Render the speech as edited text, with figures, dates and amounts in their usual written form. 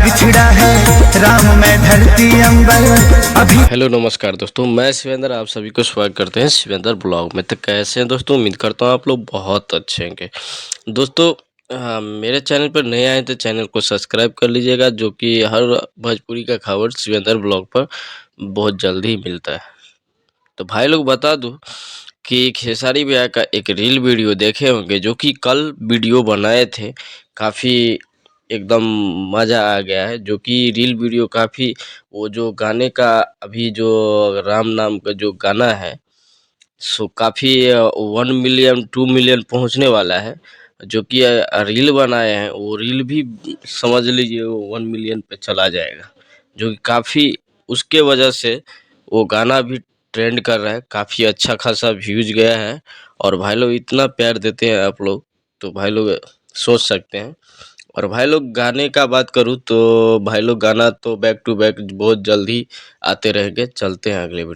बिछड़ा है राम में धरती अंबर अभी। हेलो नमस्कार दोस्तों, मैं शिवेंद्र आप सभी को स्वागत करते हैं शिवेंद्र ब्लॉग में। तो कैसे हैं दोस्तों? उम्मीद करता हूँ आप लोग बहुत अच्छे होंगे। दोस्तों मेरे चैनल पर नए आए तो चैनल को सब्सक्राइब कर लीजिएगा, जो कि हर भोजपुरी का खबर शिवेंद्र ब्लॉग पर बहुत जल्दी ही मिलता है। तो भाई लोग बता दूं कि खेसारी भैया का एक रील वीडियो देखे होंगे, जो कि कल वीडियो बनाए थे। काफ़ी एकदम मज़ा आ गया है, जो कि रील वीडियो काफ़ी वो जो गाने का अभी जो राम नाम का जो गाना है, सो काफ़ी 1 मिलियन 2 मिलियन पहुंचने वाला है। जो कि रील बनाए हैं, वो रील भी समझ लीजिए 1 मिलियन पे चला जाएगा, जो कि काफ़ी उसके वजह से वो गाना भी ट्रेंड कर रहा है। काफ़ी अच्छा खासा व्यूज गया है। और भाई लोग इतना प्यार देते हैं आप लोग, तो भाई लोग सोच सकते हैं। और भाई लोग गाने का बात करूँ तो भाई लोग गाना तो बैक टू बैक बहुत जल्दी आते रहेंगे। चलते हैं अगले वीडियो।